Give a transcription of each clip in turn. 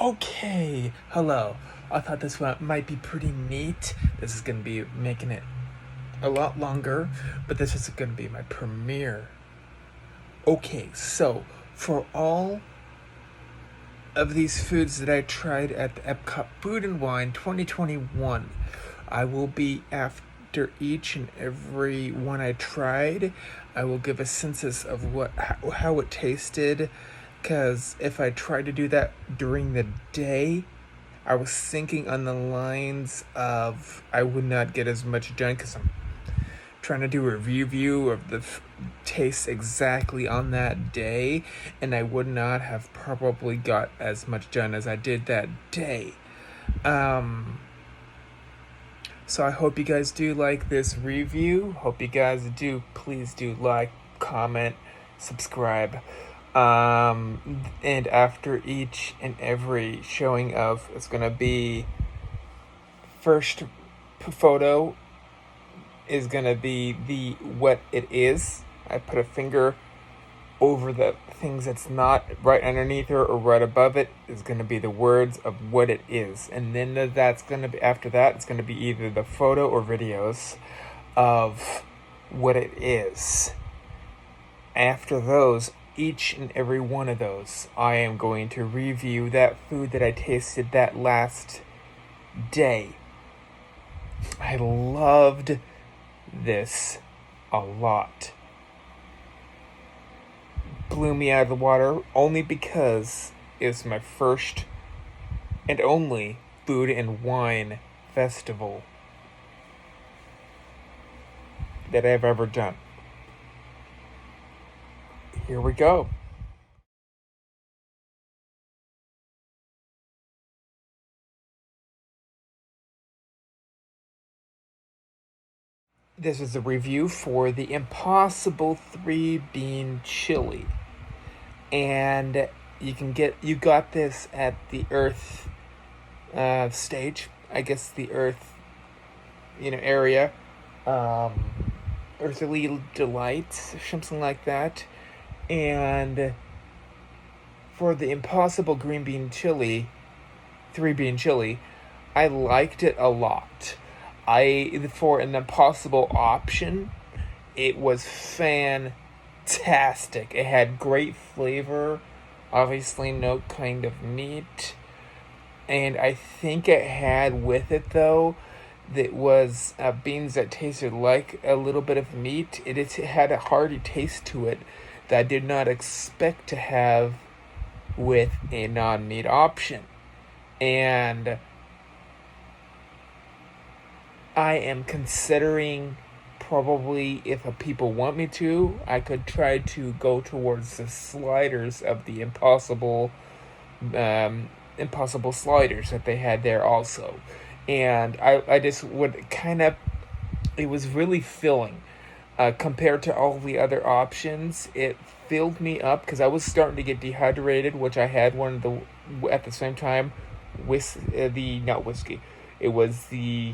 Okay, hello. I thought this one might be pretty neat. This is gonna be making it a lot longer, but this is gonna be my premiere. Okay, so for all of these foods that I tried at the Epcot Food and Wine 2021, I will be after each and every one I tried. I will give a census of how it tasted, because if I tried to do that during the day, I was thinking on the lines of I would not get as much done because I'm trying to do a review of the taste exactly on that day, and I would not have probably got as much done as I did that day. So I hope you guys do like this review. Hope you guys do. Please do like, comment, subscribe. And after each and every showing of, it's gonna be first photo is gonna be the what it is. I put a finger over the things that's not right underneath her or right above it is going to be the words of what it is, and then that's going to be after that it's going to be either the photo or videos of what it is. After those, each and every one of those, I am going to review that food that I tasted that last day. I loved this a lot. Blew me out of the water only because it's my first and only food and wine festival that I've ever done. Here we go. This is a review for the Impossible 3-bean chili. And you got this at the Earth stage, I guess the Earth area, Earthly Delights, something like that. And for the Impossible green bean chili, 3-bean chili, I liked it a lot. For an Impossible option, it was fantastic. It had great flavor, obviously no kind of meat, and I think it had with it though that was beans that tasted like a little bit of meat. It had a hearty taste to it that I did not expect to have with a non-meat option. And I am considering, probably if people want me to, I could try to go towards the sliders of the Impossible sliders that they had there also. And I just would kind of, it was really filling. Compared to all the other options, it filled me up because I was starting to get dehydrated, which I had at the same time, not whiskey, it was the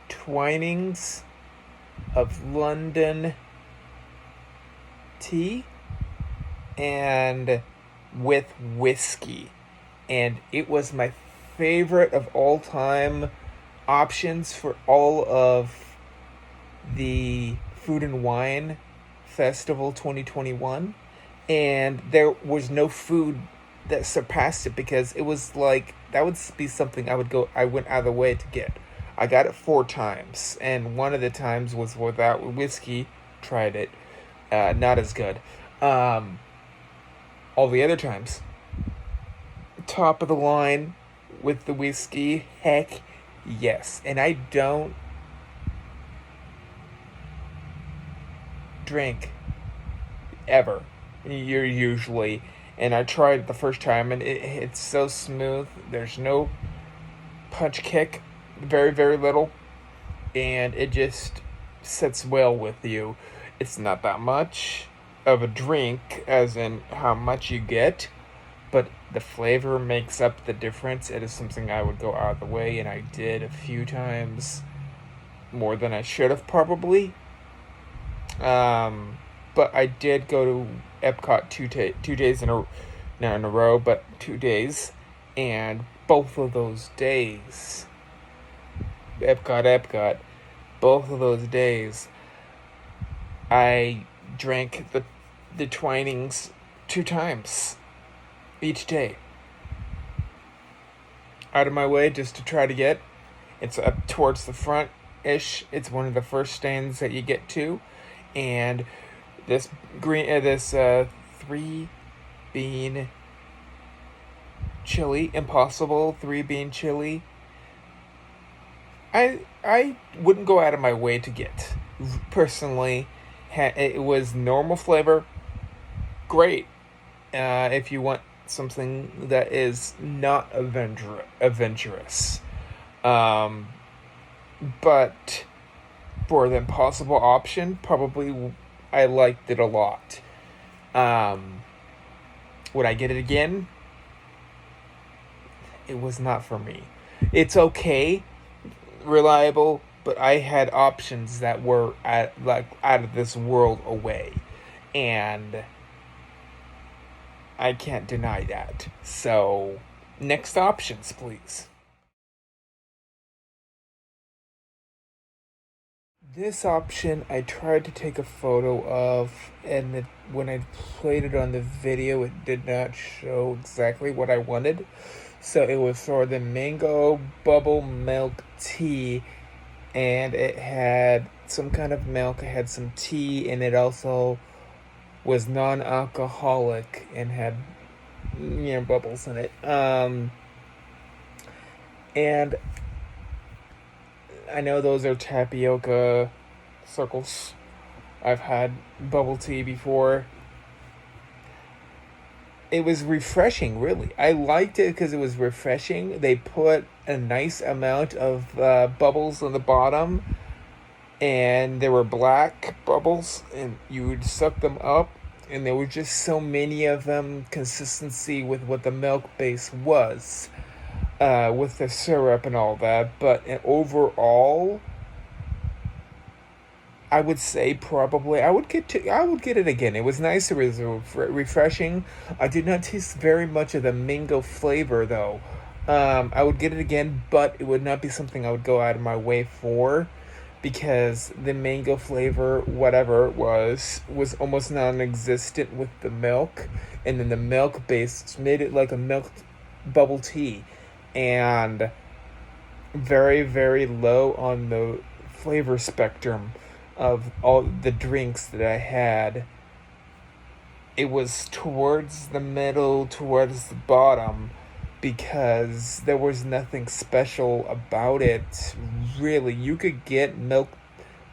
Twinings of London tea and with whiskey, and it was my favorite of all time options for all of the Food and Wine Festival 2021, and there was no food that surpassed it because it was like that would be something I went out of the way to get. I got it 4 times, and one of the times was without whiskey. Tried it, not as good. All the other times, top of the line with the whiskey. Heck, yes. And I don't drink ever. You're usually, and I tried it the first time, and it's so smooth. There's no punch kick. Very, very little, and it just sits well with you. It's not that much of a drink, as in how much you get, but the flavor makes up the difference. It is something I would go out of the way, and I did a few times, more than I should have probably. But I did go to Epcot two days in a not in a row, but 2 days. And both of those days, Epcot, both of those days, I drank the Twinings 2 times each day. Out of my way just to try to get. It's up towards the front ish. It's one of the first stands that you get to, and this 3-bean chili, Impossible 3-bean chili. I wouldn't go out of my way to get. Personally, it was normal flavor. Great. If you want something that is not adventurous. But for the Impossible option, probably I liked it a lot. Would I get it again? It was not for me. It's okay, reliable, but I had options that were out of this world away, and I can't deny that. So, next options, please. This option I tried to take a photo of, and when I played it on the video, it did not show exactly what I wanted. So it was for the mango bubble milk tea, and it had some kind of milk, it had some tea, and it also was non-alcoholic and had bubbles in it. And I know those are tapioca circles. I've had bubble tea before. It was refreshing, really. I liked it because it was refreshing. They put a nice amount of bubbles on the bottom, and there were black bubbles, and you would suck them up, and there were just so many of them, consistency with what the milk base was, with the syrup and all that. But overall, I would say probably I would get it again. It was nice. It was refreshing. I did not taste very much of the mango flavor though. I would get it again, but it would not be something I would go out of my way for, because the mango flavor, whatever it was almost non-existent with the milk, and then the milk base made it like a milk bubble tea, and very, very low on the flavor spectrum of all the drinks that I had. It was towards the middle, towards the bottom, because there was nothing special about it, really. You could get milk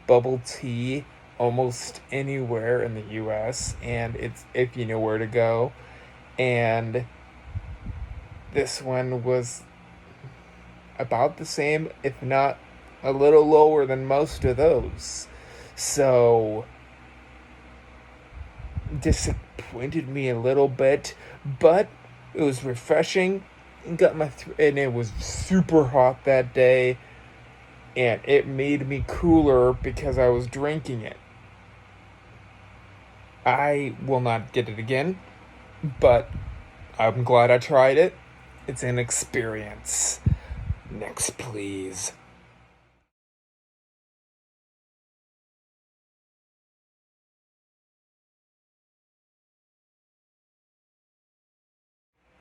bubble tea almost anywhere in the US, and it's if you know where to go. And this one was about the same, if not a little lower than most of those. So, disappointed me a little bit, but it was refreshing. And it was super hot that day, and it made me cooler because I was drinking it. I will not get it again, but I'm glad I tried it. It's an experience. Next, please.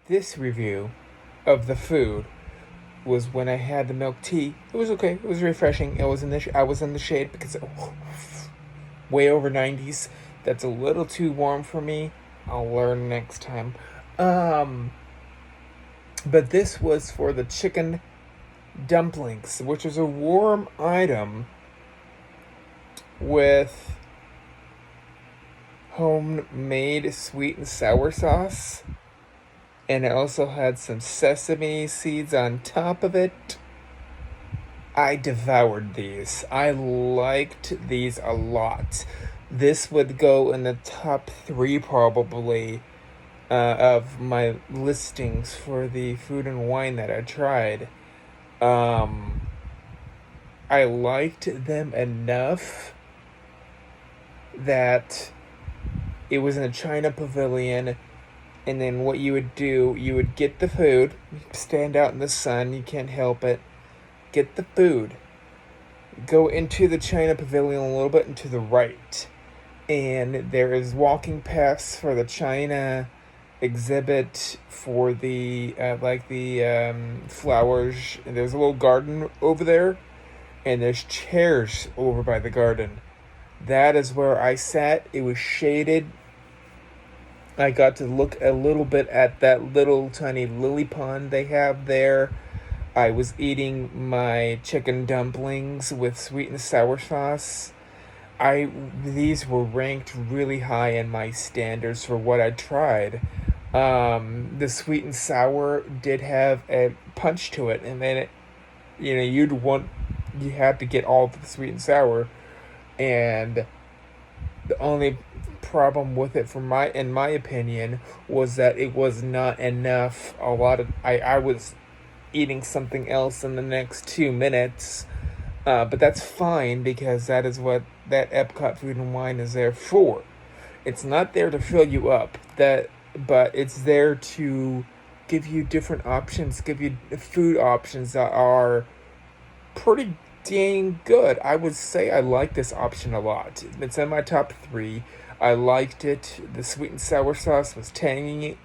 This review of the food was when I had the milk tea. It was okay. It was refreshing. I was in the shade because way over 90s. That's a little too warm for me. I'll learn next time. But this was for the chicken dumplings, which is a warm item with homemade sweet and sour sauce. And it also had some sesame seeds on top of it. I devoured these. I liked these a lot. This would go in the top 3 probably of my listings for the food and wine that I tried. I liked them enough that it was in a China pavilion, And then what you would do, you would get the food, stand out in the sun, you can't help it, get the food, go into the China Pavilion a little bit and to the right. And there is walking paths for the China exhibit for the flowers. And there's a little garden over there, and there's chairs over by the garden. That is where I sat. It was shaded. I got to look a little bit at that little tiny lily pond they have there. I was eating my chicken dumplings with sweet and sour sauce. These were ranked really high in my standards for what I tried. The sweet and sour did have a punch to it, and then you had to get all the sweet and sour, and the only problem with it, in my opinion, was that it was not enough. I was eating something else in the next 2 minutes, but that's fine because that is what that Epcot Food and Wine is there for. It's not there to fill you up, but it's there to give you different options, give you food options that are pretty dang good. I would say I like this option a lot. It's in my top 3. I liked it. The sweet and sour sauce was tangy.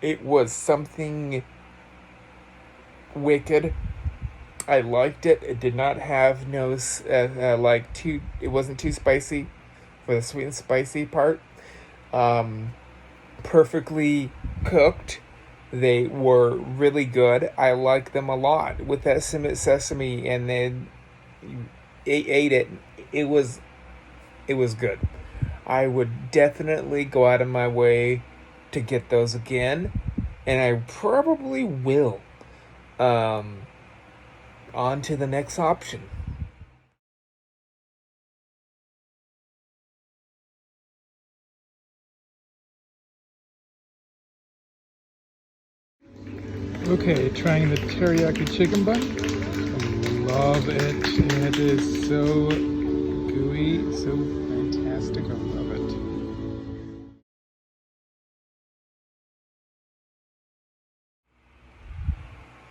It was something wicked. I liked it. It did not have it wasn't too spicy for the sweet and spicy part. Perfectly cooked. They were really good. I like them a lot with that sesame, and then ate it. It was good. I would definitely go out of my way to get those again, and I probably will. On to the next option. Okay, trying the teriyaki chicken bun. Love it. It is so gooey, so fantastic. I love it.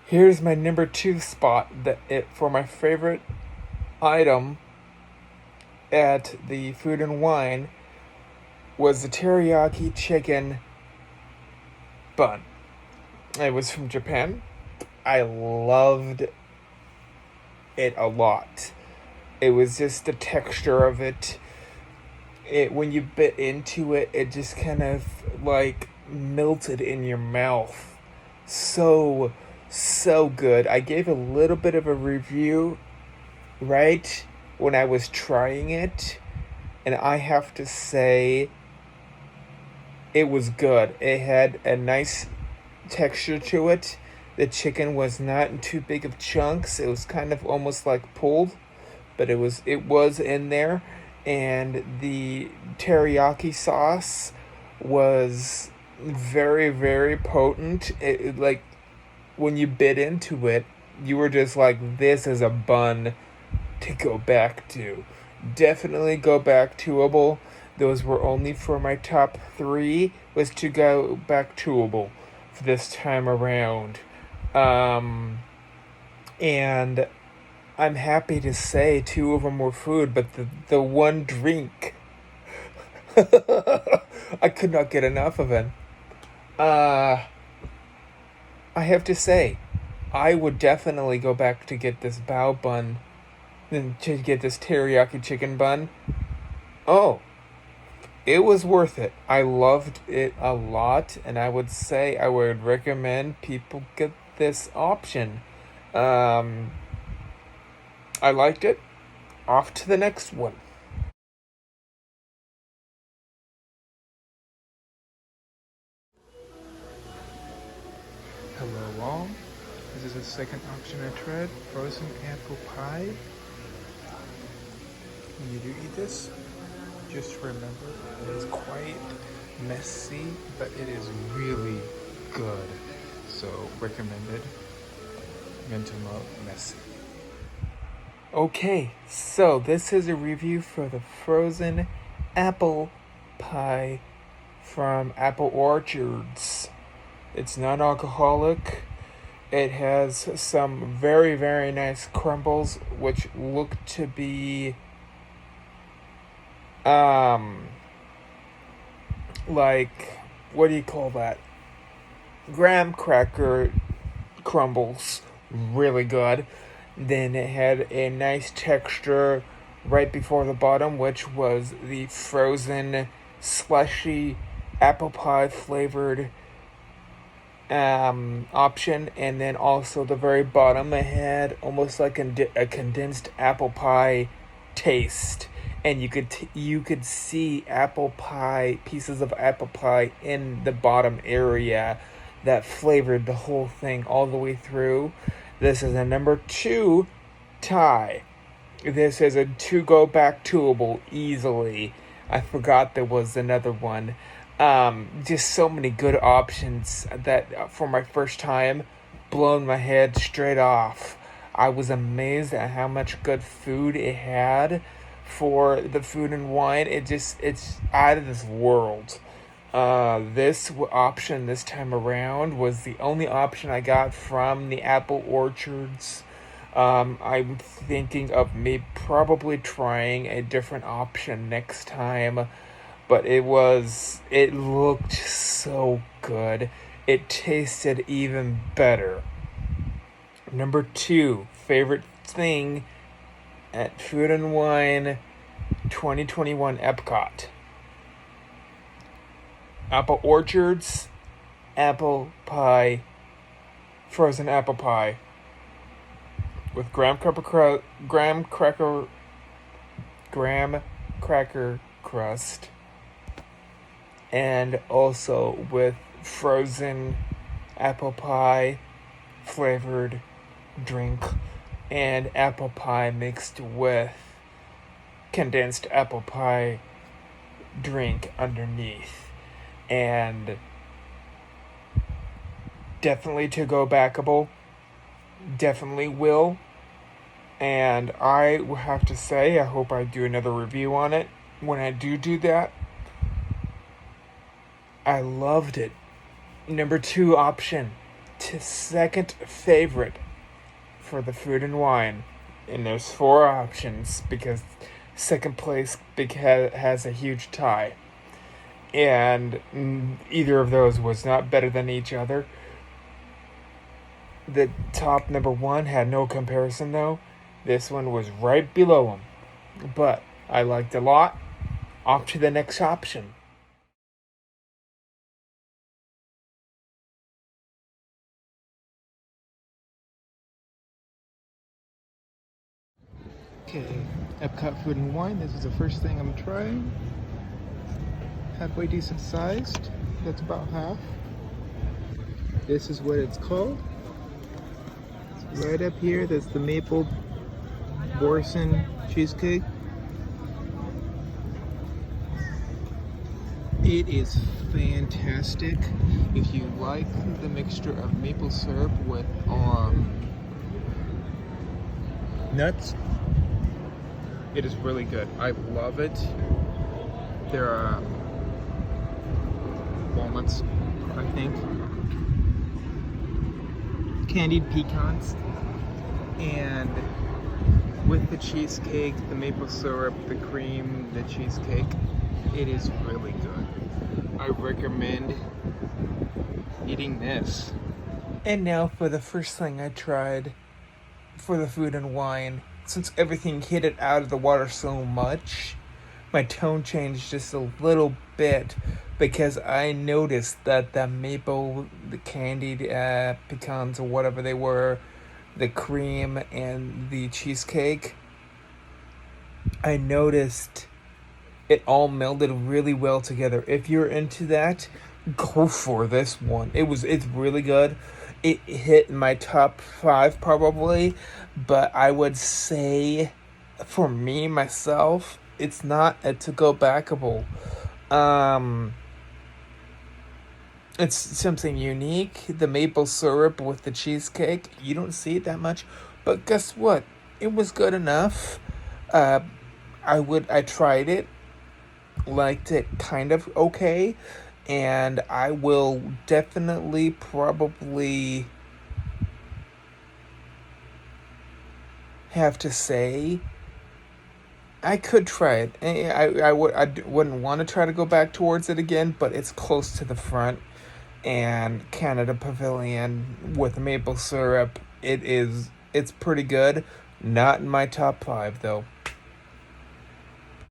Here's my number 2 spot for my favorite item at the Food and Wine was the teriyaki chicken bun. It was from Japan. I loved it a lot. It was just the texture of it. When you bit into it, it just kind of like melted in your mouth. So good. I gave a little bit of a review right when I was trying it, and I have to say it was good. It had a nice texture to it. The chicken was not in too big of chunks. It was kind of almost like pulled, but it was in there. And the teriyaki sauce was very, very potent. It like when you bit into it, you were just like, this is a bun to go back to. Definitely go back toable. Those were only for my top 3, was to go back toable for this time around. And I'm happy to say 2 of them were food, but the one drink, I could not get enough of it. I have to say, I would definitely go back to get this bao bun, and to get this teriyaki chicken bun. Oh, it was worth it. I loved it a lot, and I would say I would recommend people get this option. I liked it. Off to the next one. Hello all. This is the second option I tried, frozen apple pie. When you do eat this, just remember it is quite messy, but it is really good. So recommended. Mental note, messy. Okay, so this is a review for the frozen apple pie from Apple Orchards. It's non-alcoholic. It has some very, very nice crumbles, which look to be um like, what do you call that? Graham cracker crumbles. Really good. Then it had a nice texture right before the bottom, which was the frozen slushy apple pie flavored option, and then also the very bottom it had almost like a condensed apple pie taste, and you could see apple pie, pieces of apple pie in the bottom area that flavored the whole thing all the way through. This is a number 2 tie. This is a to go back toable easily. I forgot there was another one. Just so many good options that for my first time, blown my head straight off. I was amazed at how much good food it had for the food and wine. It's out of this world. This option this time around was the only option I got from the Apple Orchards. I'm thinking of me probably trying a different option next time, but it looked so good. It tasted even better. Number 2, favorite thing at Food and Wine 2021 Epcot. Apple Orchards, apple pie, frozen apple pie with graham cracker crust, and also with frozen apple pie flavored drink, and apple pie mixed with condensed apple pie drink underneath. And definitely to go backable, definitely will. And I will have to say, I hope I do another review on it. When I do that, I loved it. Number 2 option, to second favorite for the Food and Wine. And there's 4 options because second place has a huge tie. And either of those was not better than each other. The top number 1 had no comparison though. This one was right below them. But I liked it a lot. Off to the next option. Okay, Epcot Food and Wine. This is the first thing I'm trying. Halfway decent sized. That's about half. This is what it's called. Right up here, that's the maple Borson cheesecake. It is fantastic. If you like the mixture of maple syrup with nuts, it is really good. I love it. There are walnuts, I think, candied pecans, and with the cheesecake, the maple syrup, the cream, the cheesecake, it is really good. I recommend eating this. And now for the first thing I tried for the Food and Wine. Since everything hit it out of the water so much, my tone changed just a little bit because I noticed that the maple, the candied pecans or whatever they were, the cream and the cheesecake, I noticed it all melded really well together. If you're into that, go for this one. It's really good. It hit my top 5 probably, but I would say for me myself, it's not a to go backable. It's something unique. The maple syrup with the cheesecake, you don't see it that much, but guess what? It was good enough. I tried it, liked it kind of okay. And I will definitely probably have to say I could try it. Wouldn't want to try to go back towards it again, but it's close to the front. And Canada Pavilion with maple syrup, it's pretty good. Not in my top 5 though.